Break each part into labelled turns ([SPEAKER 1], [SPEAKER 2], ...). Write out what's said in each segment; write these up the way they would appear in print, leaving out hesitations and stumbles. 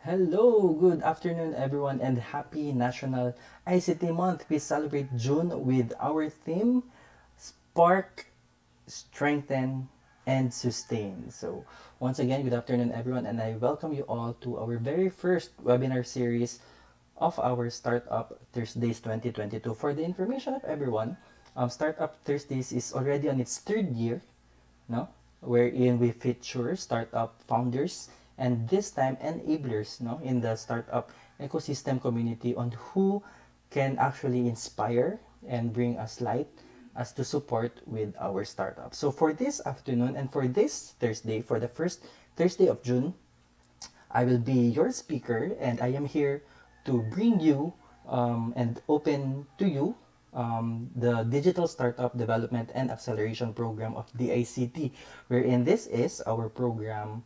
[SPEAKER 1] Hello, good afternoon, everyone, and happy National ICT Month. We celebrate June with our theme Spark, Strengthen, and Sustain. So, once again, good afternoon, everyone, and I welcome you all to our very first webinar series of our Startup Thursdays 2022. For the information of everyone, Startup Thursdays is already on its third year, no? Wherein we feature startup founders and this time enablers, no, in the startup ecosystem community on who can actually inspire and bring us light as to support with our startup. So for this afternoon and for this Thursday, for the first Thursday of June, I will be your speaker and I am here to bring you and open to you the Digital Startup Development and Acceleration Program of DICT, wherein this is our program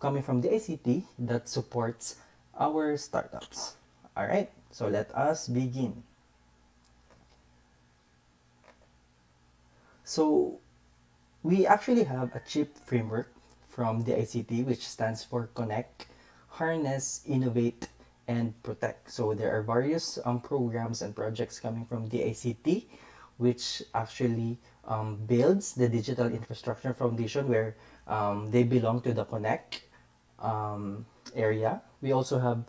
[SPEAKER 1] coming from DICT that supports our startups. All right, so let us begin. So we actually have a chip framework from the ICT, which stands for Connect, Harness, Innovate, and Protect. So there are various programs and projects coming from the ICT, which actually builds the digital infrastructure foundation where they belong to the Connect area. We also have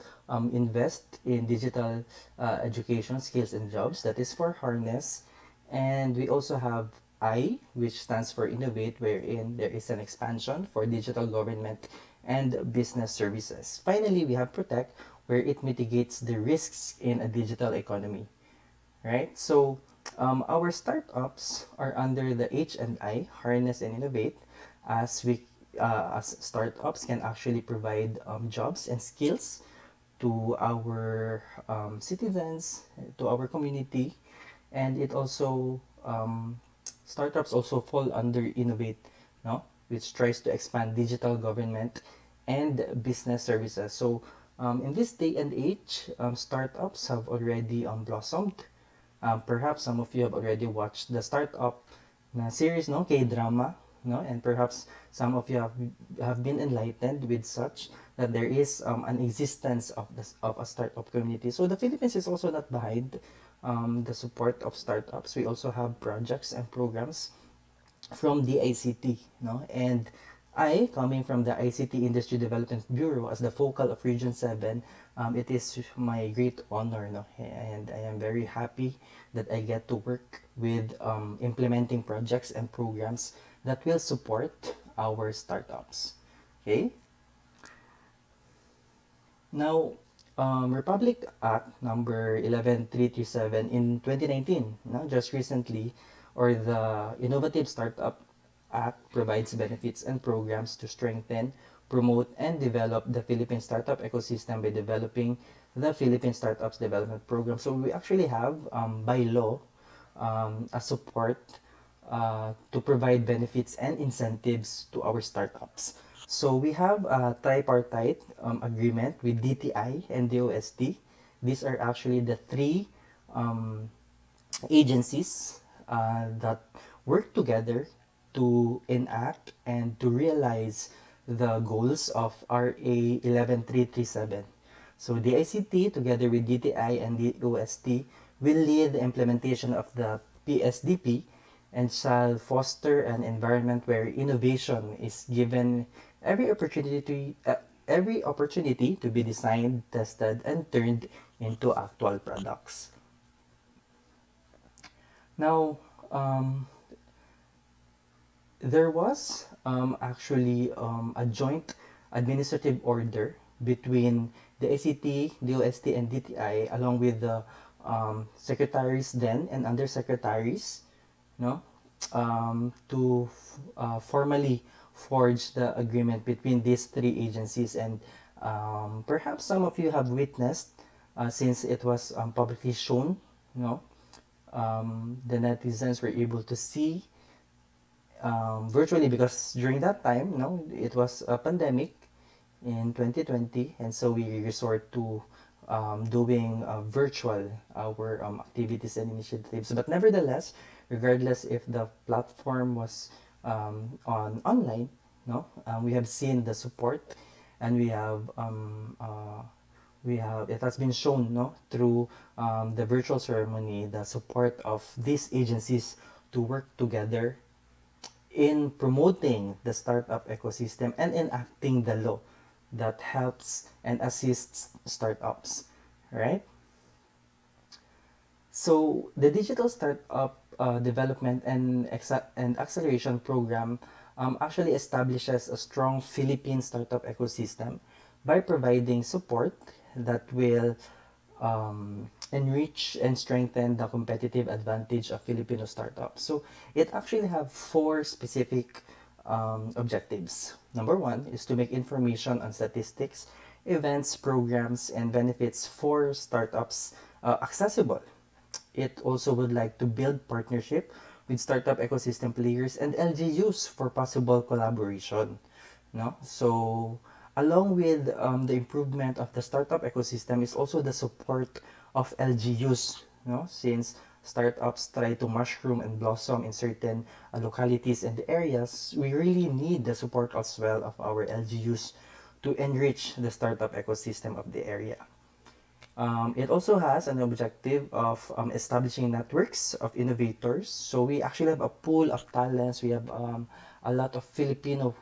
[SPEAKER 1] invest in digital education skills and jobs, that is for Harness, and we also have I, which stands for Innovate, wherein there is an expansion for digital government and business services. Finally, we have Protect, where it mitigates the risks in a digital economy. Right? So, our startups are under the H and I, Harness and Innovate, as we as startups can actually provide jobs and skills to our citizens, to our community, and it also startups also fall under Innovate, no, which tries to expand digital government and business services. So in this day and age, startups have already blossomed. Perhaps some of you have already watched the startup series, no, K-drama, no, and perhaps some of you have been enlightened with such that there is an existence of this of a startup community. So the Philippines is also not behind the support of startups. We also have projects and programs from the ICT, no, and I, coming from the ICT Industry Development Bureau as the focal of Region 7, it is my great honor, no, and I am very happy that I get to work with implementing projects and programs that will support our startups. Okay? Now, Republic Act number 11337 in 2019, no, just recently, or the Innovative Startup Act provides benefits and programs to strengthen, promote, and develop the Philippine startup ecosystem by developing the Philippine Startups Development Program. So we actually have, by law, a support to provide benefits and incentives to our startups. So we have a tripartite agreement with DTI and DOST. These are actually the three um, agencies that work together to enact and to realize the goals of RA 11337. So the ICT together with DTI and the OST will lead the implementation of the PSDP and shall foster an environment where innovation is given every opportunity to be designed, tested, and turned into actual products. Now, there was actually a joint administrative order between the ACT, DOST, and DTI, along with the secretaries then and undersecretaries, no, to formally forge the agreement between these three agencies. And perhaps some of you have witnessed, since it was publicly shown, no, the netizens were able to see virtually, because during that time, no, it was a pandemic in 2020, and so we resort to doing virtual our activities and initiatives. But nevertheless, regardless if the platform was on online, no, we have seen the support and we have it has been shown, no, through the virtual ceremony, the support of these agencies to work together in promoting the startup ecosystem and enacting the law that helps and assists startups, right? So the digital startup development and acceleration program actually establishes a strong Philippine startup ecosystem by providing support that will enrich and strengthen the competitive advantage of Filipino startups. So it actually have four specific objectives. Number one is to make information on statistics, events, programs, and benefits for startups accessible. It also would like to build partnership with startup ecosystem players and LGUs for possible collaboration. No? So, along with the improvement of the startup ecosystem is also the support of LGUs. No? Since startups try to mushroom and blossom in certain localities and areas, we really need the support as well of our LGUs to enrich the startup ecosystem of the area. It also has an objective of establishing networks of innovators. So we actually have a pool of talents. We have a lot of Filipinos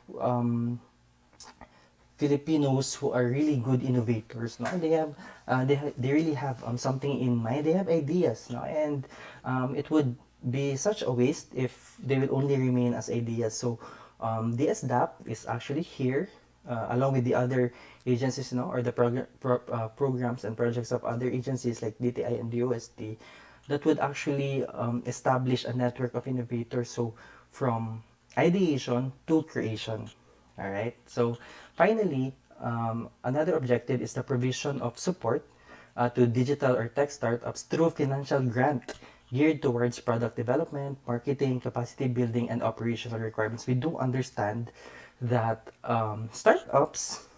[SPEAKER 1] who are really good innovators. No, they really have something in mind. They have ideas. No, and it would be such a waste if they will only remain as ideas. So DSDAP is actually here along with the other agencies, or the programs and projects of other agencies like DTI and DOST, that would actually establish a network of innovators. So from ideation to creation. All right. So finally, another objective is the provision of support to digital or tech startups through financial grant geared towards product development, marketing, capacity building, and operational requirements. We do understand that startups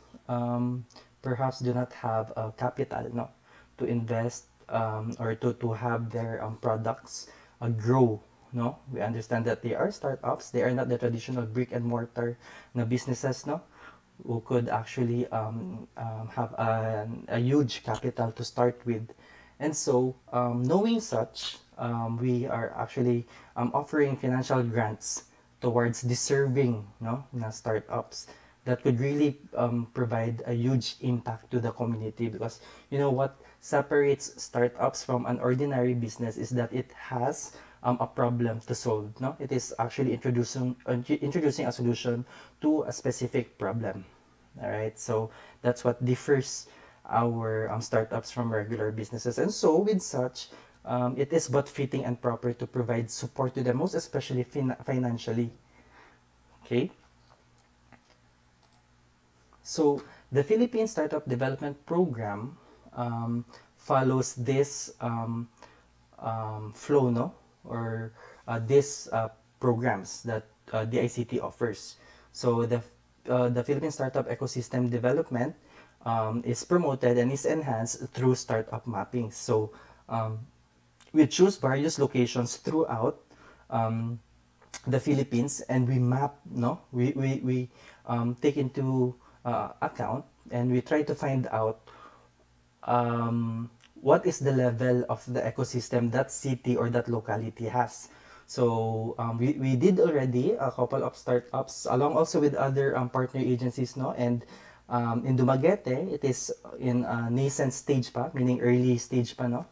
[SPEAKER 1] perhaps do not have capital, no, to invest or to have their products grow. No, we understand that they are startups. They are not the traditional brick and mortar businesses, no, who could actually have a huge capital to start with. And so, knowing such, we are actually offering financial grants towards deserving, no, na startups that could really provide a huge impact to the community. Because you know what separates startups from an ordinary business is that it has a problem to solve. No, it is actually introducing a solution to a specific problem. All right, so that's what differs our startups from regular businesses. And so, with such, it is but fitting and proper to provide support to them, most especially financially. Okay. So the Philippine Startup Development Program follows this flow, no, or these programs that the ICT offers. So the Philippine Startup Ecosystem Development is promoted and is enhanced through startup mapping. So we choose various locations throughout the Philippines, and we map, no, we take into account, and we try to find out what is the level of the ecosystem that city or that locality has. So we did already a couple of startups along also with other partner agencies, no, and in Dumaguete it is in a nascent stage pa, meaning early stage pa, no.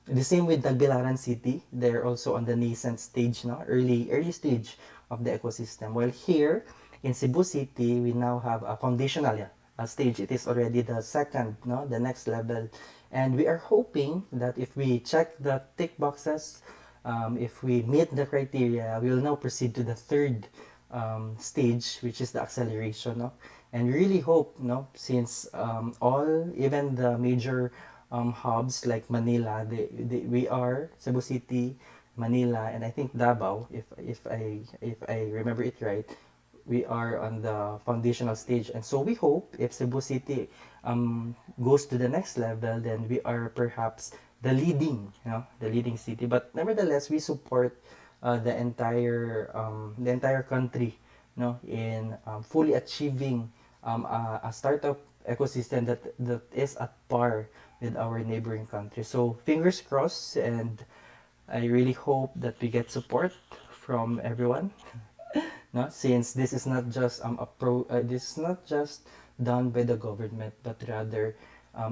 [SPEAKER 1] The same with Tagbilaran City, they're also on the nascent stage, no, early stage of the ecosystem. While here in Cebu City, we now have a foundational, yeah, a stage. It is already the second, no, the next level, and we are hoping that if we check the tick boxes, if we meet the criteria, we will now proceed to the third stage, which is the acceleration, no. And we really hope, no, since even the major hubs like Manila, we are Cebu City, Manila, and I think Davao, if I remember it right, we are on the foundational stage. And so we hope if Cebu City goes to the next level, then we are perhaps the leading city. But nevertheless, we support the entire country, no, in fully achieving a startup ecosystem that is at par with our neighboring countries. So fingers crossed, and I really hope that we get support from everyone. No, since this is not just this is not just done by the government, but rather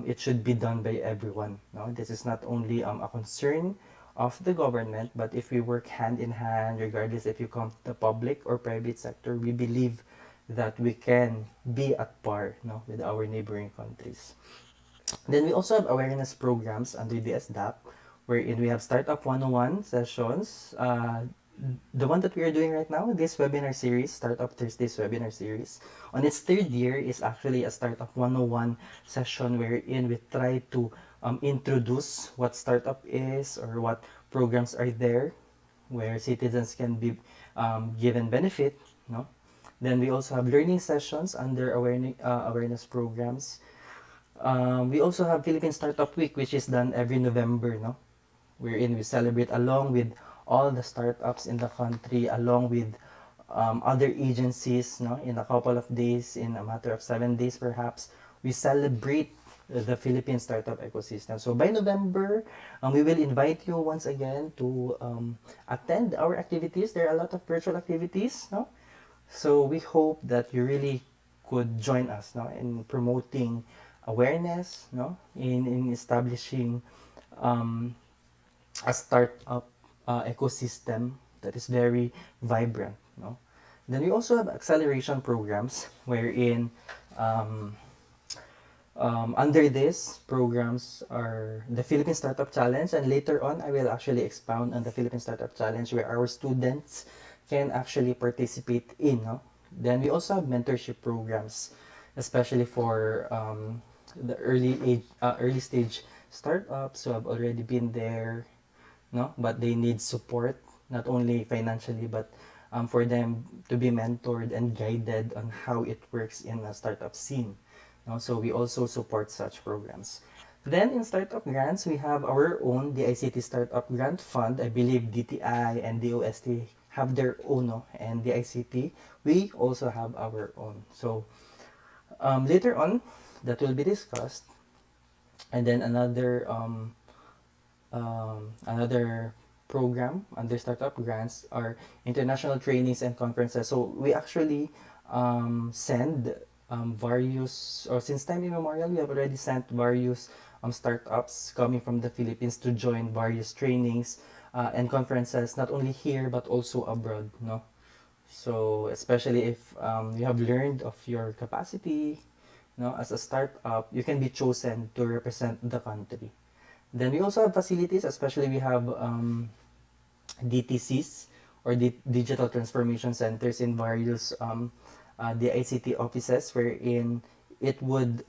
[SPEAKER 1] it should be done by everyone. No, this is not only a concern of the government, but if we work hand in hand, regardless if you come to the public or private sector, we believe that we can be at par, no, with our neighboring countries. Then we also have awareness programs under the DSDAP, wherein we have Startup 101 sessions. The one that we are doing right now, this webinar series, Startup Thursdays webinar series, on its third year is actually a Startup 101 session wherein we try to introduce what startup is or what programs are there where citizens can be given benefit. No? Then we also have learning sessions under awareness programs. We also have Philippine Startup Week, which is done every November, no? Wherein we celebrate along with all the startups in the country, along with other agencies, no? In a couple of days, in a matter of 7 days perhaps, we celebrate the Philippine startup ecosystem. So by November, we will invite you once again to attend our activities. There are a lot of virtual activities, no? So we hope that you really could join us, no, in promoting awareness, no, in establishing um, a startup ecosystem that is very vibrant, no. Then we also have acceleration programs wherein um, under this programs are the Philippine Startup Challenge, and later on I will actually expound on the Philippine Startup Challenge where our students can actually participate in. No? Then we also have mentorship programs, especially for the early stage startups who have already been there, no, but they need support not only financially but for them to be mentored and guided on how it works in a startup scene. No? So we also support such programs. Then in startup grants, we have our own DICT Startup Grant Fund. I believe DTI and DOST have their own, no? And DICT, we also have our own. So later on, that will be discussed. And then another program under startup grants are international trainings and conferences. So we actually send various, or since time immemorial, we have already sent various startups coming from the Philippines to join various trainings and conferences, not only here but also abroad. No, so especially if you have learned of your capacity, no, as a startup, you can be chosen to represent the country. Then we also have facilities, especially we have DTCs or Digital Transformation Centers in various the ICT offices wherein it would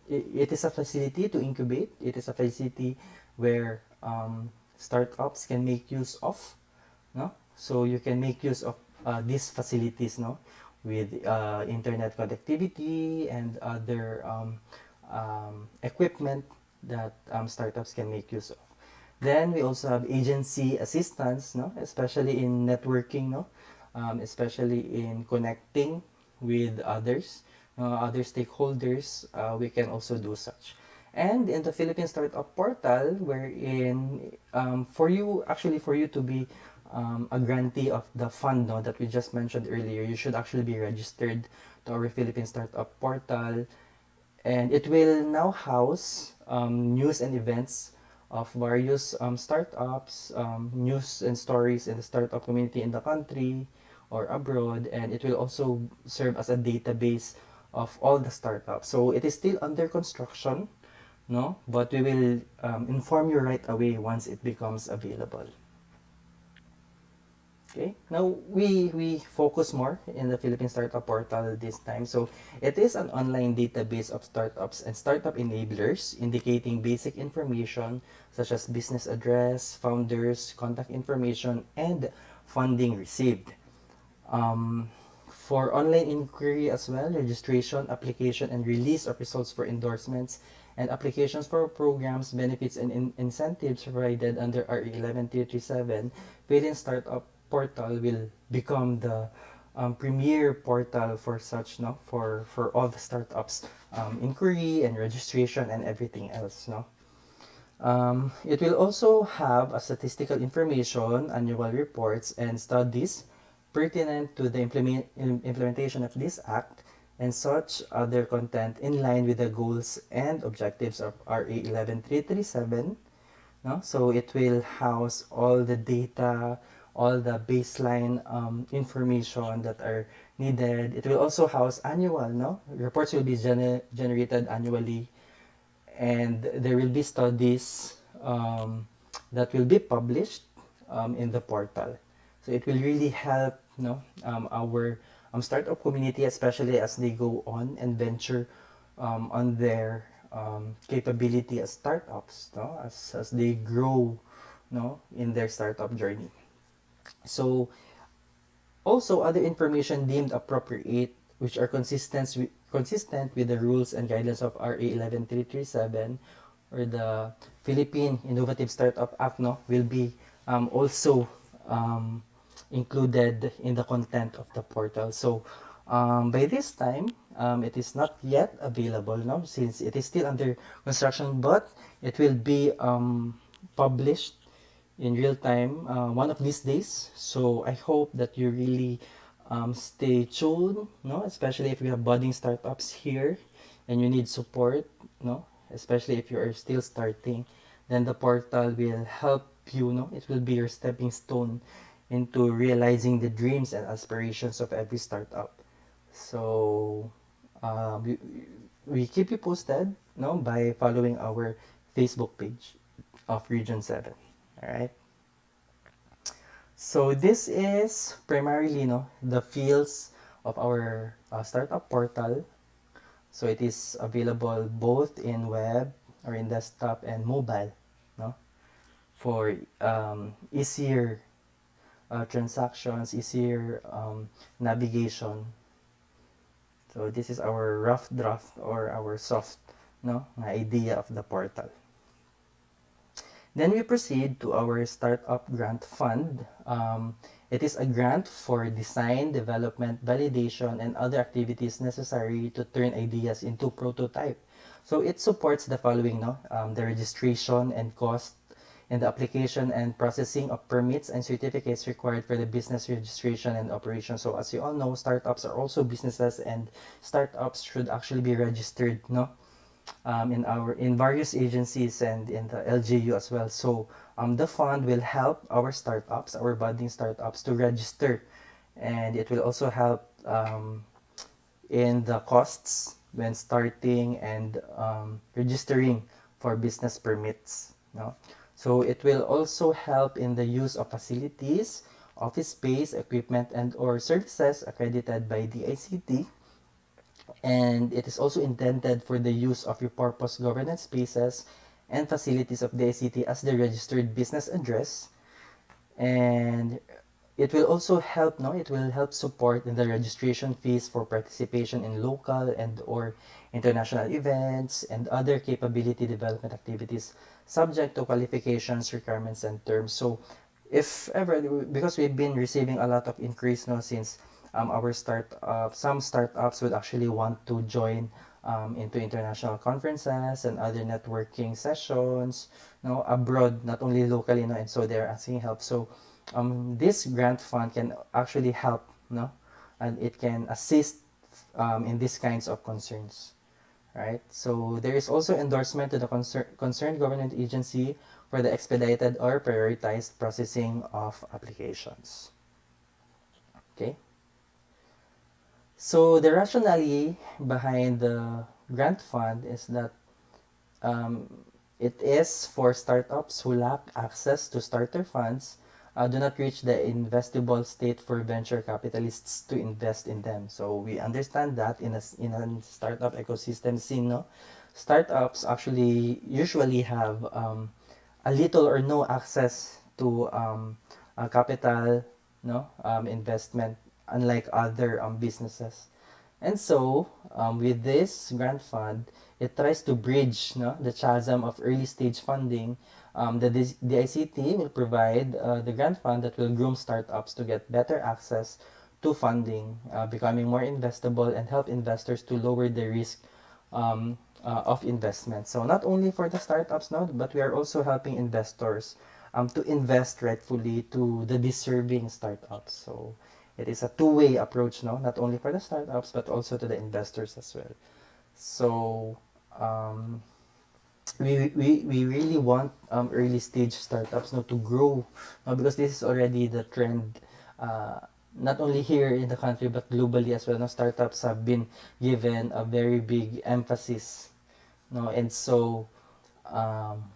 [SPEAKER 1] it is a facility to incubate. It is a facility where startups can make use of, no? So you can make use of these facilities, no, with internet connectivity and other equipment that startups can make use of. Then we also have agency assistance, no, especially in networking, no, especially in connecting with others, other stakeholders. We can also do such. And in the Philippine Startup Portal, wherein for you to be a grantee of the fund, no, that we just mentioned earlier, you should actually be registered to our Philippine Startup Portal, and it will now house news and events of various startups, news and stories in the startup community in the country or abroad, and it will also serve as a database of all the startups. So it is still under construction, no, but we will inform you right away once it becomes available. Okay, now we focus more in the Philippine Startup Portal this time. So it is an online database of startups and startup enablers indicating basic information such as business address, founders, contact information, and funding received. For online inquiry as well, registration, application, and release of results for endorsements and applications for programs, benefits, and incentives provided under RE 11337, Philippine Startup Portal will become the premier portal for such, no, for all the startups, inquiry and registration and everything else, no. It will also have a statistical information, annual reports, and studies pertinent to the implementation of this act and such other content in line with the goals and objectives of RA 11337. No? So it will house all the data, all the baseline information that are needed. It will also house annual, no? Reports will be generated annually, and there will be studies that will be published in the portal. So it will really help, no, our startup community, especially as they go on and venture on their capability as startups, no, as they grow, no, in their startup journey. So also, other information deemed appropriate, which are consistent with the rules and guidelines of RA 11337 or the Philippine Innovative Startup Act, no, will be also included in the content of the portal. So, by this time, it is not yet available, no, since it is still under construction, but it will be published in real time one of these days. So I hope that you really stay tuned, no? Especially if you have budding startups here and you need support, no? Especially if you are still starting, then the portal will help you, no? It will be your stepping stone into realizing the dreams and aspirations of every startup. So uh, we, we keep you posted, no? By following our Facebook page of Region 7. All right. So this is primarily, no, the fields of our startup portal. So it is available both in web or in desktop and mobile, no, for easier transactions, easier navigation. So this is our rough draft or our soft, no, idea of the portal. Then we proceed to our Startup Grant Fund. It is a grant for design, development, validation, and other activities necessary to turn ideas into prototype. So it supports the following, no? The registration and cost and the application and processing of permits and certificates required for the business registration and operation. So as you all know, startups are also businesses, and startups should actually be registered, no? In various agencies and in the LGU as well. So the fund will help our startups, our budding startups, to register, and it will also help in the costs when starting and registering for business permits. No? So it will also help in the use of facilities, office space, equipment, and or services accredited by DICT, and it is also intended for the use of your purpose governance spaces and facilities of the ICT as the registered business address. And it will also help, no, it will help support in the registration fees for participation in local and or international events and other capability development activities subject to qualifications, requirements, and terms. So if ever, because we've been receiving a lot of increase, no, since our some startups would actually want to join into international conferences and other networking sessions, no, abroad, not only locally, no, and so they're asking help. So this grant fund can actually help, no, and it can assist in these kinds of concerns, right? So there is also endorsement to the concerned government agency for the expedited or prioritized processing of applications. Okay. So the rationale behind the grant fund is that um, it is for startups who lack access to starter funds, do not reach the investable state for venture capitalists to invest in them. So we understand that in a startup ecosystem scene, no? Startups actually usually have a little or no access to capital, no, investment, unlike other businesses. And so, with this grant fund, it tries to bridge, no, the chasm of early stage funding. The ICT will provide the grant fund that will groom startups to get better access to funding, becoming more investable, and help investors to lower the risk of investment. So not only for the startups now, but we are also helping investors to invest rightfully to the deserving startups. So it is a two-way approach, no? Not only for the startups, but also to the investors as well. So um, we really want early stage startups now to grow, because this is already the trend, uh, not only here in the country but globally as well. Now startups have been given a very big emphasis, no? And so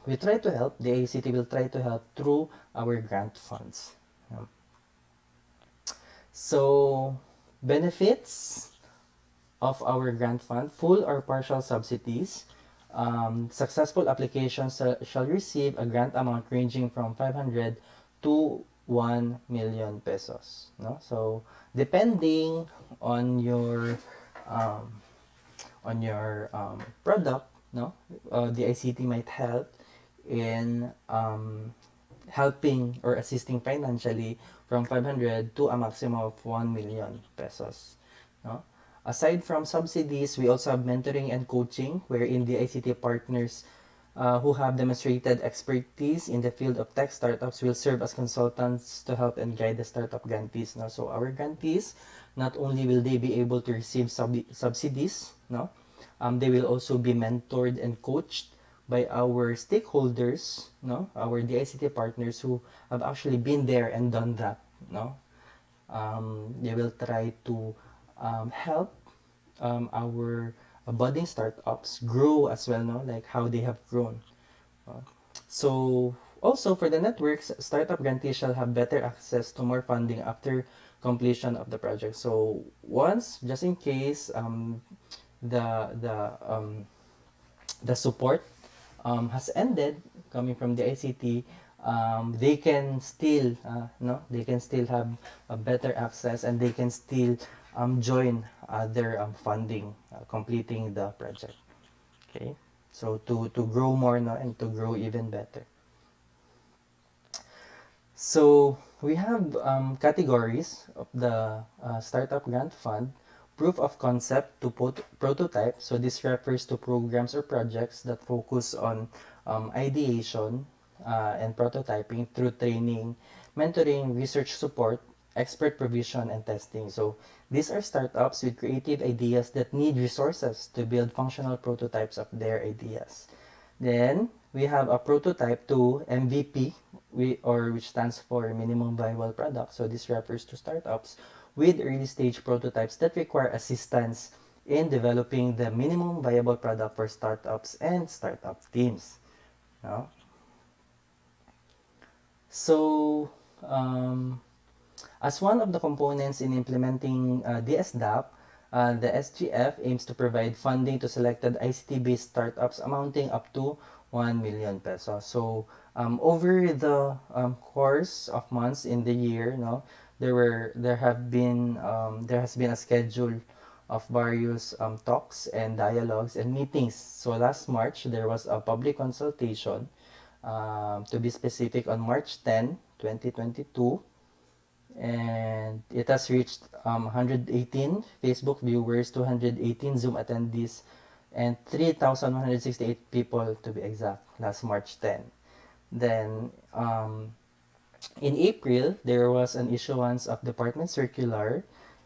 [SPEAKER 1] we try to help, the ACT will try to help through our grant funds. Um, so benefits of our grant fund: full or partial subsidies. Successful applications shall receive a grant amount ranging from 500 to 1 million pesos. No? So, depending on your um, product, no, the ICT might help in helping or assisting financially from 500 to a maximum of 1 million pesos. No? Aside from subsidies, we also have mentoring and coaching, wherein the ICT partners who have demonstrated expertise in the field of tech startups will serve as consultants to help and guide the startup grantees. No? So our grantees, not only will they be able to receive subsidies, no? They will also be mentored and coached by our stakeholders, no, our DICT partners who have actually been there and done that, no. They will try to help our budding startups grow as well, no, like how they have grown. So also for the networks, startup grantees shall have better access to more funding after completion of the project. So once, just in case, the the um, the support has ended coming from the ICT, they can still no, they can still have a better access, and they can still join other funding, completing the project. Okay, so to grow more, no, and to grow even better. So we have categories of the Startup Grant Fund. Proof of concept to prototype. So this refers to programs or projects that focus on ideation and prototyping through training, mentoring, research support, expert provision, and testing. So these are startups with creative ideas that need resources to build functional prototypes of their ideas. Then we have a prototype to MVP, which stands for minimum viable product. So this refers to startups with early stage prototypes that require assistance in developing the minimum viable product for startups and startup teams. No? So um, as one of the components in implementing DSDAP, the SGF aims to provide funding to selected ICT-based startups amounting up to 1 million pesos. So, over the course of months in the year, no, there has been a schedule of various talks and dialogues and meetings. So last March there was a public consultation, to be specific, on March 10, 2022, and it has reached 118 Facebook viewers, 218 Zoom attendees, and 3,168 people to be exact last March 10. Then in April, there was an issuance of department circular,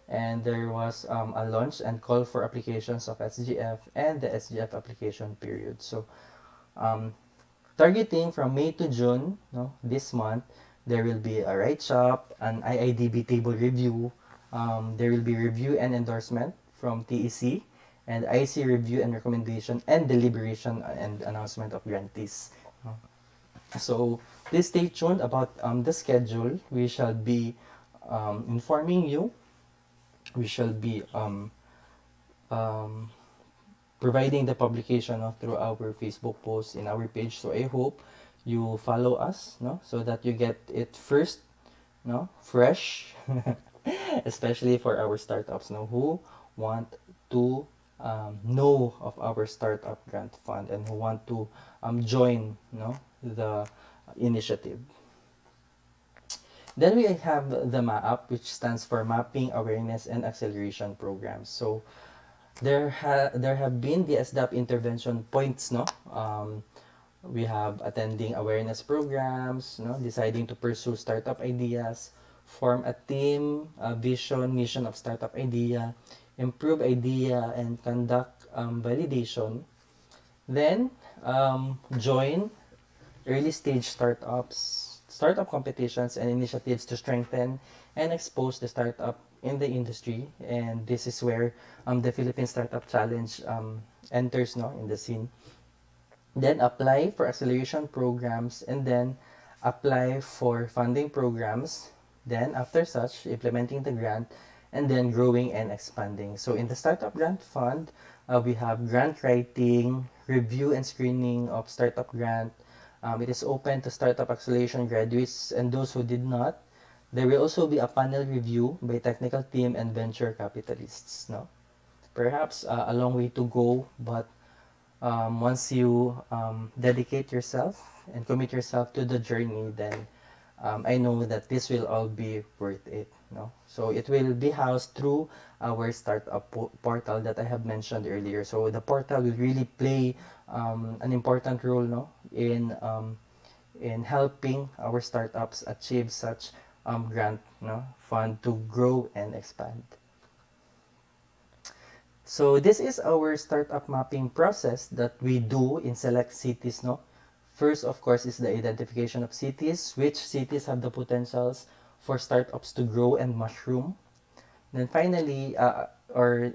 [SPEAKER 1] and there was a launch and call for applications of SGF and the SGF application period. So um, targeting from May to June, no, this month, there will be a write-up, an IIDB table review, there will be review and endorsement from TEC, and IC review and recommendation, and deliberation and announcement of grantees. So please stay tuned about the schedule. We shall be informing you. We shall be um, providing the publication, no, through our Facebook post in our page. So I hope you follow us, no, so that you get it first, no, fresh, especially for our startups, no, who want to know of our startup grant fund and who want to join, no, the initiative. Then we have the MAAP, which stands for Mapping, Awareness, and Acceleration Programs. So there have been the SDAP intervention points, no? We have attending awareness programs, no? Deciding to pursue startup ideas, form a team, a vision, mission of startup idea, improve idea, and conduct validation. Then join early stage startups, startup competitions, and initiatives to strengthen and expose the startup in the industry. And this is where the Philippine Startup Challenge enters, no, in the scene. Then apply for acceleration programs, and then apply for funding programs. Then after such, implementing the grant, and then growing and expanding. So in the Startup Grant Fund, we have grant writing, review and screening of startup grant. It is open to startup acceleration graduates and those who did not. There will also be a panel review by technical team and venture capitalists. No, perhaps a long way to go, but once you dedicate yourself and commit yourself to the journey, then I know that this will all be worth it. No, so it will be housed through our startup portal that I have mentioned earlier. So the portal will really play an important role, no, in helping our startups achieve such grant, no, fund to grow and expand. So this is our startup mapping process that we do in select cities, no? First, of course, is the identification of cities. Which cities have the potentials for startups to grow and mushroom? Then finally, or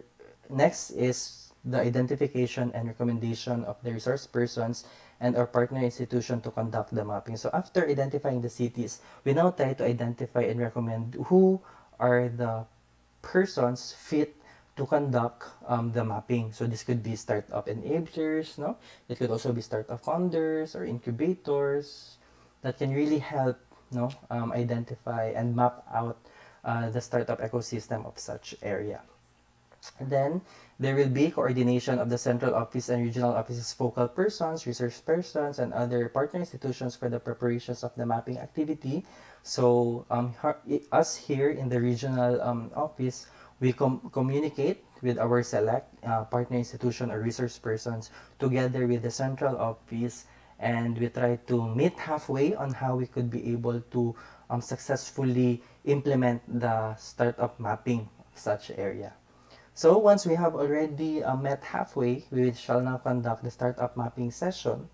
[SPEAKER 1] next is the identification and recommendation of the resource persons and our partner institution to conduct the mapping. So after identifying the cities, we now try to identify and recommend who are the persons fit to conduct the mapping. So this could be startup enablers, no? It could also be startup founders or incubators that can really help, no, identify and map out the startup ecosystem of such area. And then there will be coordination of the central office and regional offices, focal persons, research persons, and other partner institutions for the preparations of the mapping activity. So us here in the regional office, we communicate with our select partner institution or resource persons together with the central office, and we try to meet halfway on how we could be able to successfully implement the startup mapping of such area. So once we have already met halfway, we shall now conduct the startup mapping session,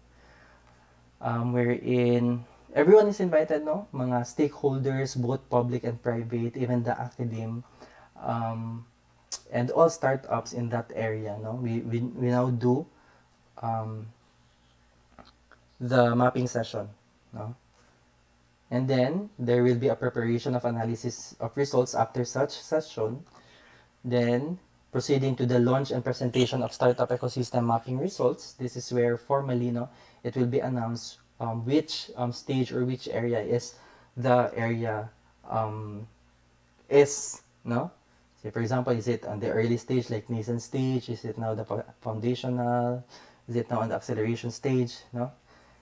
[SPEAKER 1] wherein everyone is invited, no? Mga stakeholders, both public and private, even the academe, um, and all startups in that area, no? We now do um, the mapping session, no? And then there will be a preparation of analysis of results after such session. Then, proceeding to the launch and presentation of startup ecosystem mapping results. This is where formally, no, it will be announced which stage or which area is the area is, no? Say, for example, is it on the early stage, like nascent stage? Is it now the foundational? Is it now on the acceleration stage, no?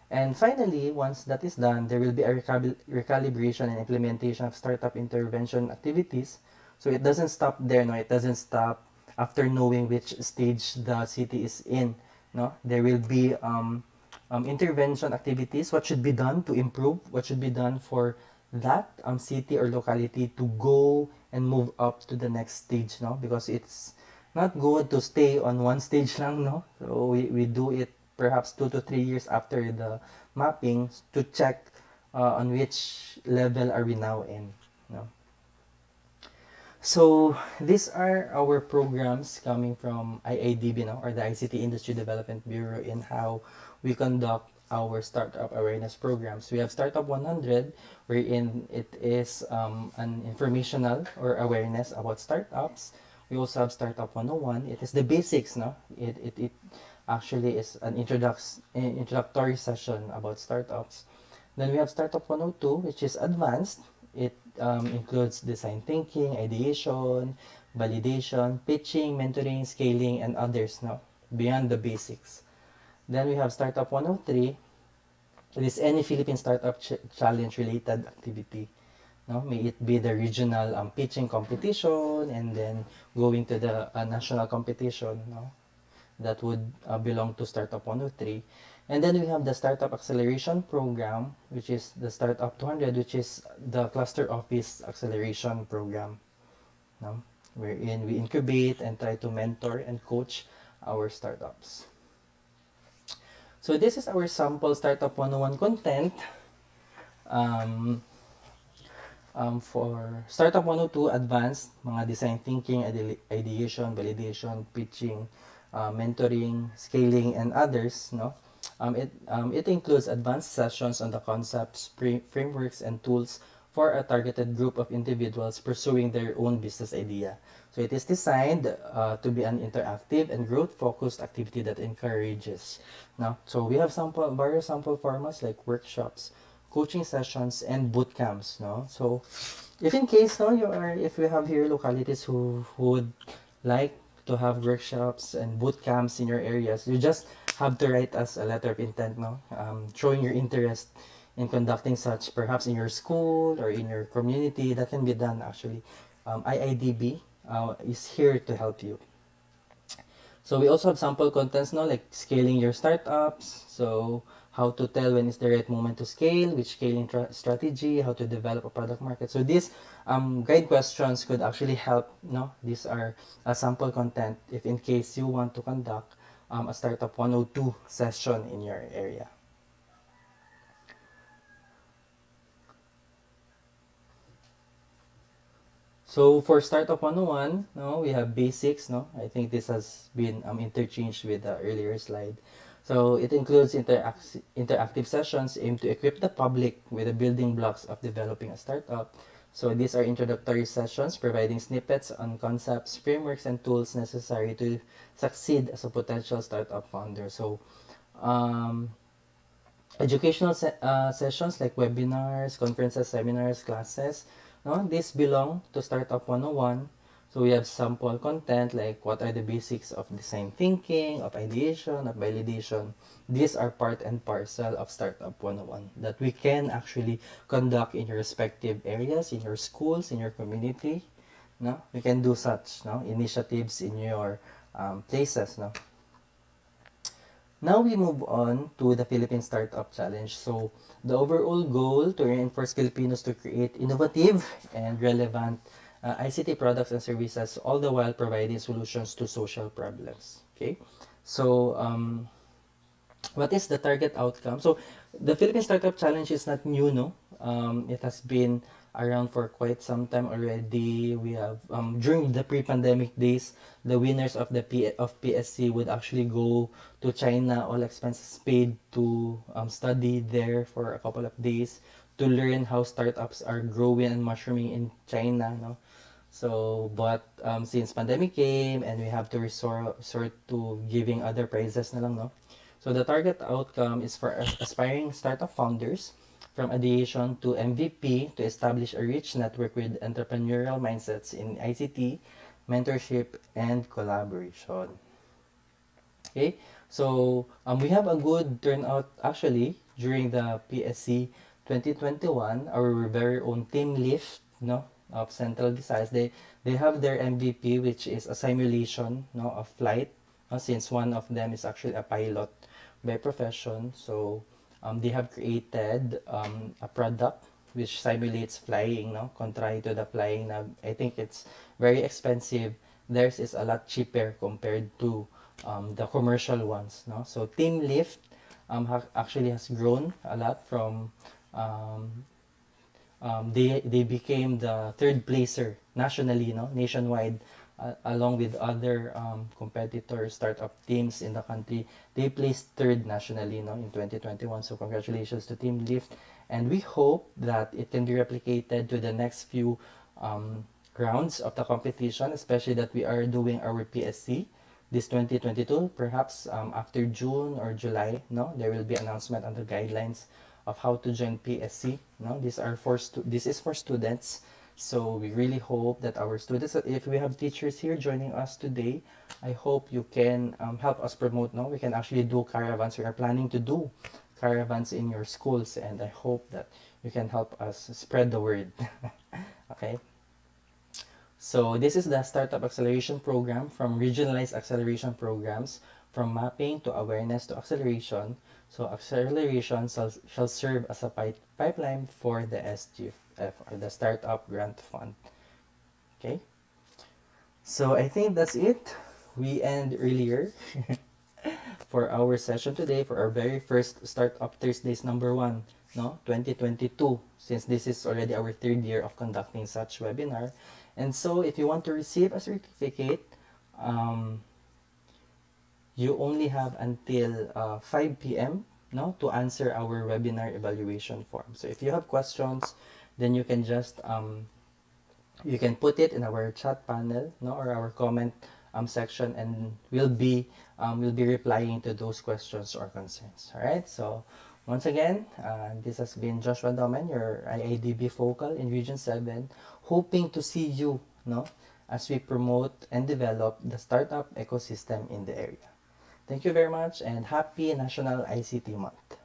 [SPEAKER 1] And finally, once that is done, there will be a recalibration and implementation of startup intervention activities. So it doesn't stop there, no? It doesn't stop after knowing which stage the city is in, no? There will be intervention activities, what should be done to improve, what should be done for that city or locality to go and move up to the next stage, no? Because it's not good to stay on one stage lang, no? So we do it perhaps 2 to 3 years after the mapping to check on which level are we now in, no? So these are our programs coming from IIDB, no, or the ICT Industry Development Bureau, in how we conduct our startup awareness programs. We have Startup 100, wherein it is an informational or awareness about startups. We also have Startup 101. It is the basics, no? It actually is an introductory session about startups. Then we have Startup 102, which is advanced. It includes design thinking, ideation, validation, pitching, mentoring, scaling, and others, no? Beyond the basics. Then we have Startup 103. It is any Philippine Startup Challenge related activity. No, may it be the regional pitching competition, and then going to the national competition. No, that would belong to Startup 103. And then we have the Startup Acceleration Program, which is the Startup 200, which is the Cluster Office Acceleration Program, no? Wherein we incubate and try to mentor and coach our startups. So this is our sample Startup 101 content. Um, for Startup 102 Advanced, mga design thinking, ideation, validation, pitching, mentoring, scaling, and others, no? It includes advanced sessions on the concepts, frameworks, and tools for a targeted group of individuals pursuing their own business idea. So it is designed to be an interactive and growth-focused activity that encourages. Now, so we have various sample formats like workshops, coaching sessions, and boot camps. No, so if in case if we have here localities who would like to have workshops and boot camps in your areas, you just have to write us a letter of intent, no, showing your interest in conducting such, perhaps in your school or in your community. That can be done actually. IIDB is here to help you. So we also have sample contents, no, like scaling your startups. So how to tell when is the right moment to scale, which scaling strategy, how to develop a product market. So these guide questions could actually help. No, these are sample content if in case you want to conduct a Startup 102 session in your area. So for Startup 101, no, we have basics. No, I think this has been interchanged with the earlier slide. So it includes interactive sessions aimed to equip the public with the building blocks of developing a startup. So these are introductory sessions providing snippets on concepts, frameworks, and tools necessary to succeed as a potential startup founder. So um, educational sessions like webinars, conferences, seminars, classes, no, these belong to Startup 101. So we have sample content like what are the basics of design thinking, of ideation, of validation. These are part and parcel of Startup 101 that we can actually conduct in your respective areas, in your schools, in your community. No, we can do such, no, initiatives in your places. No. Now we move on to the Philippine Startup Challenge. So the overall goal to reinforce Filipinos to create innovative and relevant ICT products and services, all the while providing solutions to social problems. Okay, so what is the target outcome? So the Philippine Startup Challenge is not new, no? It has been around for quite some time already. We have during the pre-pandemic days, the winners of the PSC would actually go to China, all expenses paid, to study there for a couple of days to learn how startups are growing and mushrooming in China, no? So, but since pandemic came and we have to resort to giving other prizes na lang, no? So the target outcome is for aspiring startup founders from ideation to MVP to establish a rich network with entrepreneurial mindsets in ICT, mentorship, and collaboration. Okay, so we have a good turnout actually during the PSC 2021. Our very own team lift, no, of Central Visayas. They have their MVP, which is a simulation, no, of flight. Since one of them is actually a pilot by profession, so they have created a product which simulates flying, no, contrary to the flying. Now, I think it's very expensive. Theirs is a lot cheaper compared to the commercial ones, no. So Team Lift actually has grown a lot from um, they became the third placer nationally, no, nationwide, along with other competitor startup teams in the country. They placed third nationally, no, in 2021. So congratulations to Team Lift, and we hope that it can be replicated to the next few rounds of the competition, especially that we are doing our PSC this 2022. Perhaps after June or July, no, there will be announcement on the guidelines of how to join PSC. No, this is for students. So we really hope that our students, if we have teachers here joining us today, I hope you can help us promote. No, we can actually do caravans. We are planning to do caravans in your schools, and I hope that you can help us spread the word. Okay. So this is the Startup Acceleration Program, from regionalized acceleration programs, from mapping to awareness to acceleration. So acceleration shall serve as a pipeline for the SGF, or the Startup Grant Fund. Okay. So I think that's it. We end earlier for our session today, for our very first Startup Thursdays #1, no, 2022, since this is already our third year of conducting such webinar. And so if you want to receive a certificate, um, you only have until 5 p.m. no, to answer our webinar evaluation form. So if you have questions, then you can just you can put it in our chat panel, no, or our comment section, and we'll be replying to those questions or concerns. All right. So once again, this has been Joshua Domen, your IIDB focal in Region 7, hoping to see you, no, as we promote and develop the startup ecosystem in the area. Thank you very much, and happy National ICT Month.